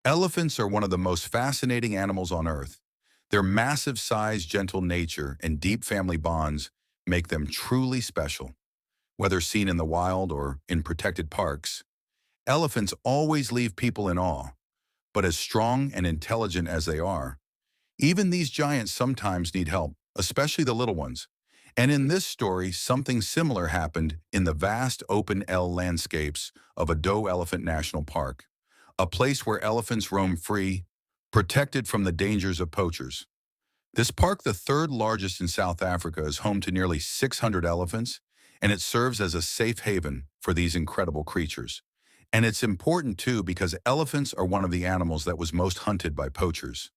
Elephants are one of the most fascinating animals on Earth. Their massive size, gentle nature, and deep family bonds make them truly special. Whether seen in the wild or in protected parks, elephants always leave people in awe. But as strong and intelligent as they are, even these giants sometimes need help, especially the little ones. And in this story, something similar happened in the vast open L landscapes of Ado Elephant National Park, a place where elephants roam free, protected from the dangers of poachers. This park, the third largest in South Africa, is home to nearly 600 elephants, and it serves as a safe haven for these incredible creatures. And it's important too because elephants are one of the animals that was most hunted by poachers.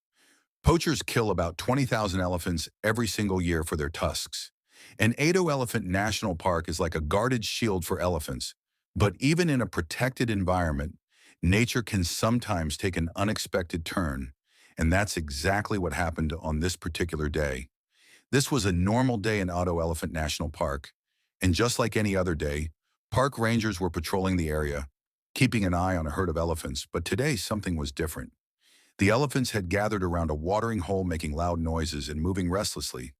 Poachers kill about 20,000 elephants every single year for their tusks. And Ado Elephant National Park is like a guarded shield for elephants. But even in a protected environment, nature can sometimes take an unexpected turn. And that's exactly what happened on this particular day. This was a normal day in Ado Elephant National Park. And just like any other day, park rangers were patrolling the area, keeping an eye on a herd of elephants. But today, something was different. The elephants had gathered around a watering hole making loud noises and moving restlessly.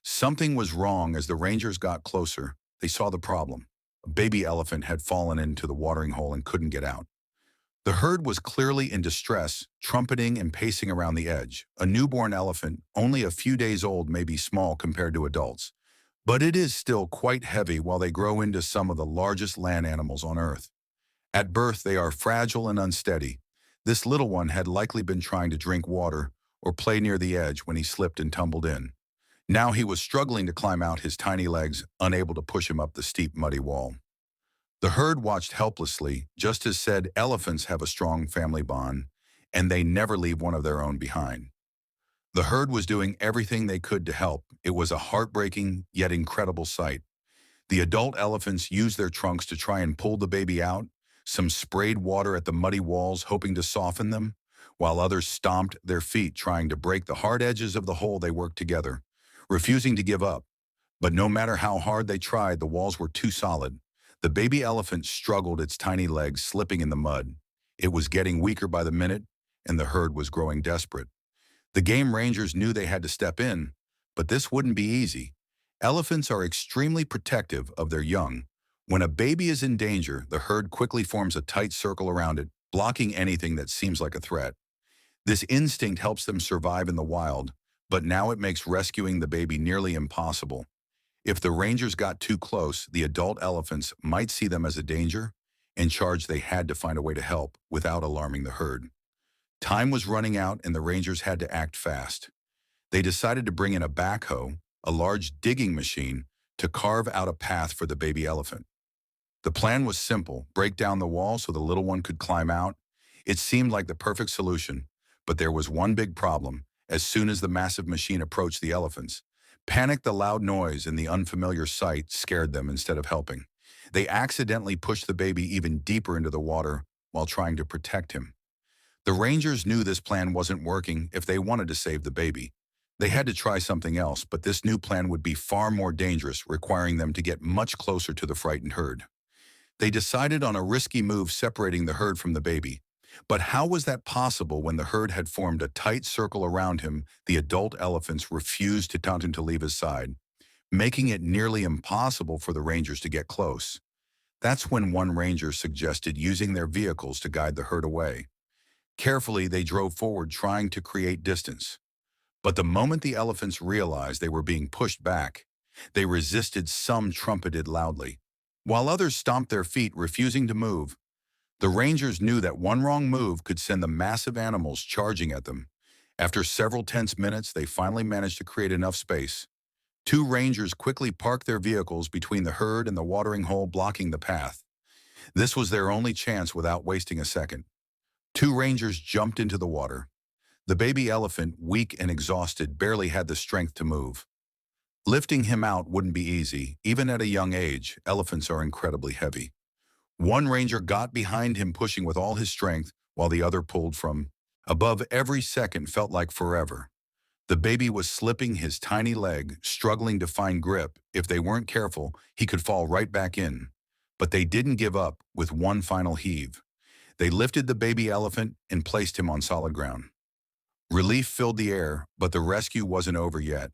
Something was wrong. As the rangers got closer, they saw the problem. A baby elephant had fallen into the watering hole and couldn't get out. The herd was clearly in distress, trumpeting and pacing around the edge. A newborn elephant, only a few days old, may be small compared to adults, but it is still quite heavy while they grow into some of the largest land animals on Earth. At birth, they are fragile and unsteady. This little one had likely been trying to drink water or play near the edge when he slipped and tumbled in. Now he was struggling to climb out, his tiny legs unable to push him up the steep, muddy wall. The herd watched helplessly. Just as said, elephants have a strong family bond, and they never leave one of their own behind. The herd was doing everything they could to help. It was a heartbreaking yet incredible sight. The adult elephants used their trunks to try and pull the baby out. Some sprayed water at the muddy walls, hoping to soften them, while others stomped their feet, trying to break the hard edges of the hole. They worked together, refusing to give up. But no matter how hard they tried, the walls were too solid. The baby elephant struggled, its tiny legs slipping in the mud. It was getting weaker by the minute, and the herd was growing desperate. The game rangers knew they had to step in, but this wouldn't be easy. Elephants are extremely protective of their young. When a baby is in danger, the herd quickly forms a tight circle around it, blocking anything that seems like a threat. This instinct helps them survive in the wild, but now it makes rescuing the baby nearly impossible. If the rangers got too close, the adult elephants might see them as a danger and charge. They had to find a way to help without alarming the herd. Time was running out and the rangers had to act fast. They decided to bring in a backhoe, a large digging machine, to carve out a path for the baby elephant. The plan was simple: break down the wall so the little one could climb out. It seemed like the perfect solution, but there was one big problem. As soon as the massive machine approached the elephants, panic, the loud noise, and the unfamiliar sight scared them instead of helping. They accidentally pushed the baby even deeper into the water while trying to protect him. The rangers knew this plan wasn't working if they wanted to save the baby. They had to try something else, but this new plan would be far more dangerous, requiring them to get much closer to the frightened herd. They decided on a risky move, separating the herd from the baby. But how was that possible when the herd had formed a tight circle around him? The adult elephants refused to taunt him to leave his side, making it nearly impossible for the rangers to get close. That's when one ranger suggested using their vehicles to guide the herd away. Carefully, they drove forward, trying to create distance. But the moment the elephants realized they were being pushed back, they resisted. Some trumpeted loudly, while others stomped their feet, refusing to move. The rangers knew that one wrong move could send the massive animals charging at them. After several tense minutes, they finally managed to create enough space. Two rangers quickly parked their vehicles between the herd and the watering hole, blocking the path. This was their only chance. Without wasting a second, two rangers jumped into the water. The baby elephant, weak and exhausted, barely had the strength to move. Lifting him out wouldn't be easy. Even at a young age, elephants are incredibly heavy. One ranger got behind him, pushing with all his strength, while the other pulled from above. Every second felt like forever. The baby was slipping, his tiny leg struggling to find grip. If they weren't careful, he could fall right back in. But they didn't give up. With one final heave, They lifted the baby elephant and placed him on solid ground. Relief filled the air, but the rescue wasn't over yet.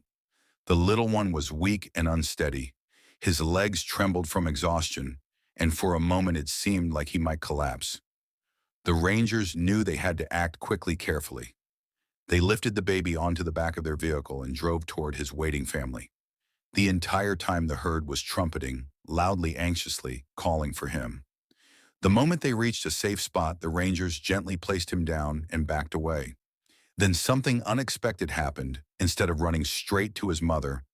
The little one was weak and unsteady. His legs trembled from exhaustion, and for a moment it seemed like he might collapse. The rangers knew they had to act quickly, carefully. They lifted the baby onto the back of their vehicle and drove toward his waiting family. The entire time the herd was trumpeting, loudly, anxiously, calling for him. The moment they reached a safe spot, the rangers gently placed him down and backed away. Then something unexpected happened. Instead of running straight to his mother,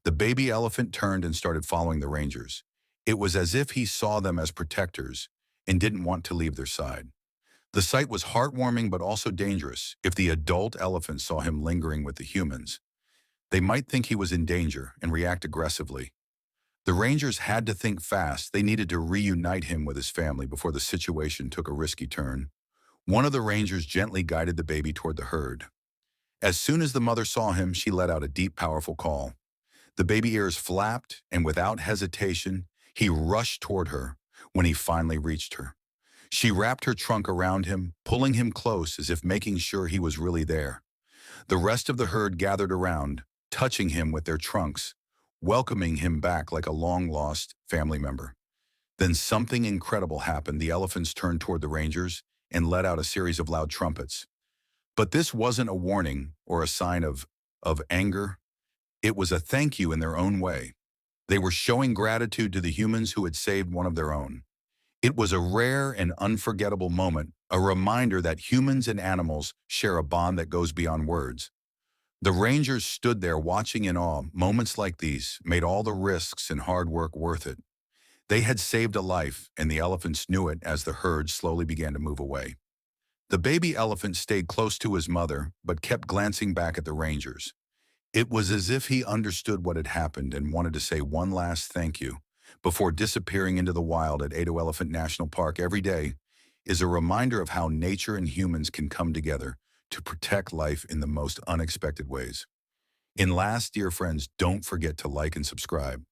the baby elephant turned and started following the rangers. It was as if he saw them as protectors and didn't want to leave their side. The sight was heartwarming but also dangerous. If the adult elephant saw him lingering with the humans, they might think he was in danger and react aggressively. The rangers had to think fast. They needed to reunite him with his family before the situation took a risky turn. One of the rangers gently guided the baby toward the herd. As soon as the mother saw him, she let out a deep, powerful call. The baby ears flapped, and without hesitation, he rushed toward her. When he finally reached her, she wrapped her trunk around him, pulling him close as if making sure he was really there. The rest of the herd gathered around, touching him with their trunks, welcoming him back like a long-lost family member. Then something incredible happened. The elephants turned toward the rangers and let out a series of loud trumpets. But this wasn't a warning or a sign of anger. It was a thank you in their own way. They were showing gratitude to the humans who had saved one of their own. It was a rare and unforgettable moment, a reminder that humans and animals share a bond that goes beyond words. The rangers stood there watching in awe. Moments like these made all the risks and hard work worth it. They had saved a life, and the elephants knew it as the herd slowly began to move away. The baby elephant stayed close to his mother, but kept glancing back at the rangers. It was as if he understood what had happened and wanted to say one last thank you before disappearing into the wild at Ado Elephant National Park. Every day is a reminder of how nature and humans can come together to protect life in the most unexpected ways. In last, dear friends, don't forget to like and subscribe.